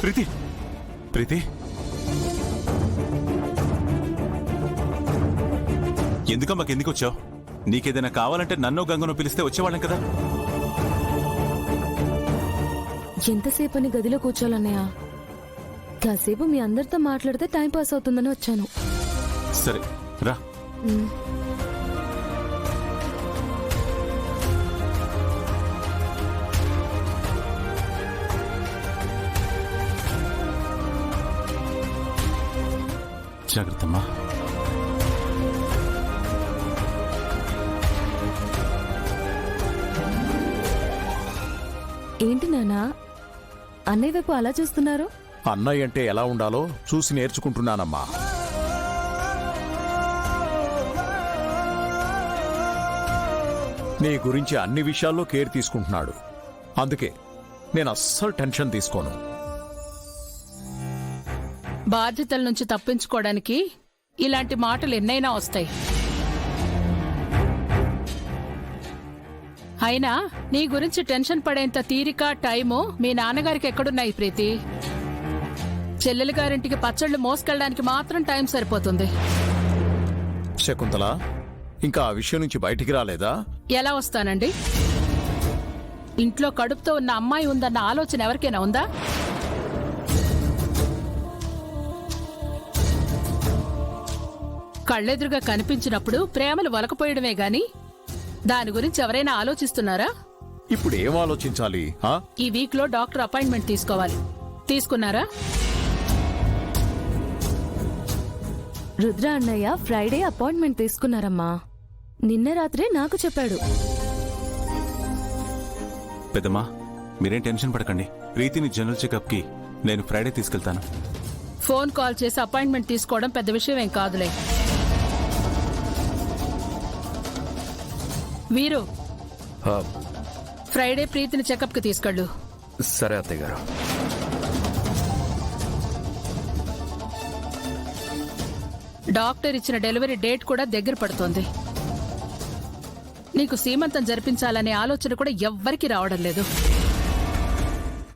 ప్రీతి ప్రీతి ఎందుకు వచ్చావు? నీకేదైనా కావాలంటే నన్ను గంగను పిలిస్తే వచ్చేవాళ్ళం కదా. ఎంతసేపని గదిలో కూర్చోాలన్నయ్య? కాసేపు మీ అందరితో మాట్లాడితే టైం పాస్ అవుతుందని వచ్చాను. సరే రా. జాగ్రత్తమ్మా. ఏంటి నాన్నా అన్నయ్య వైపు అలా చూస్తున్నారు? అన్నయ్య అంటే ఎలా ఉండాలో చూసి నేర్చుకుంటున్నానమ్మా. నీ గురించి అన్ని విషయాల్లో కేర్ తీసుకుంటున్నాడు. అందుకే నేను అస్సలు టెన్షన్ తీసుకోను. బాధ్యతల నుంచి తప్పించుకోవడానికి ఇలాంటి మాటలు ఎన్నైనా వస్తాయి. అయినా నీ గురించి టెన్షన్ పడేంత తీరిక టైము మీ నాన్నగారికి ఎక్కడున్నాయి ప్రీతి? చెల్లెలి గారింటికి పచ్చళ్ళు మోసుకెళ్ళడానికి మాత్రం టైం సరిపోతుంది. శకుంతల, ఇంకా ఆ విషయం నుంచి బయటికి రాలేదా? ఎలా వస్తానండి? ఇంట్లో కడుపుతో ఉన్న అమ్మాయి ఉందన్న ఆలోచన ఎవరికైనా ఉందా? కళ్ళెదురుగా కనిపించినప్పుడు ప్రేమలు వలకపోయడమే గాని దాని గురించి ఎవరైనా ఆలోచిస్తున్నారా? ఇప్పుడు ఏం ఆలోచించాలి? ఈ వీక్ లో డాక్టర్ అపాయింట్మెంట్ తీసుకోవాలి. తీసుకున్నారా? రుద్ర అన్నయ్య ఫ్రైడే అపాయింట్మెంట్ తీసుకున్నారమ్మా. నిన్న రాత్రే నాకు చెప్పాడు. పెద్దమ్మా, మీరేం టెన్షన్ పడకండి. ప్రీతిని జనరల్ చెకప్ కి నేను ఫ్రైడే తీసుకెళ్తాను. ఫోన్ కాల్ చేసి అపాయింట్మెంట్ తీసుకోవడం పెద్ద విషయం ఏం కాదులే. వీరు, ఫ్రైడే ప్రీతిని చెకప్ కి తీసుకెళ్ళు. సరే అత్తయ్య గారు. డాక్టర్ ఇచ్చిన డెలివరీ డేట్ కూడా దగ్గర పడుతోంది. నీకు సీమంతం జరిపించాలనే ఆలోచన కూడా ఎవ్వరికీ రావడం లేదు.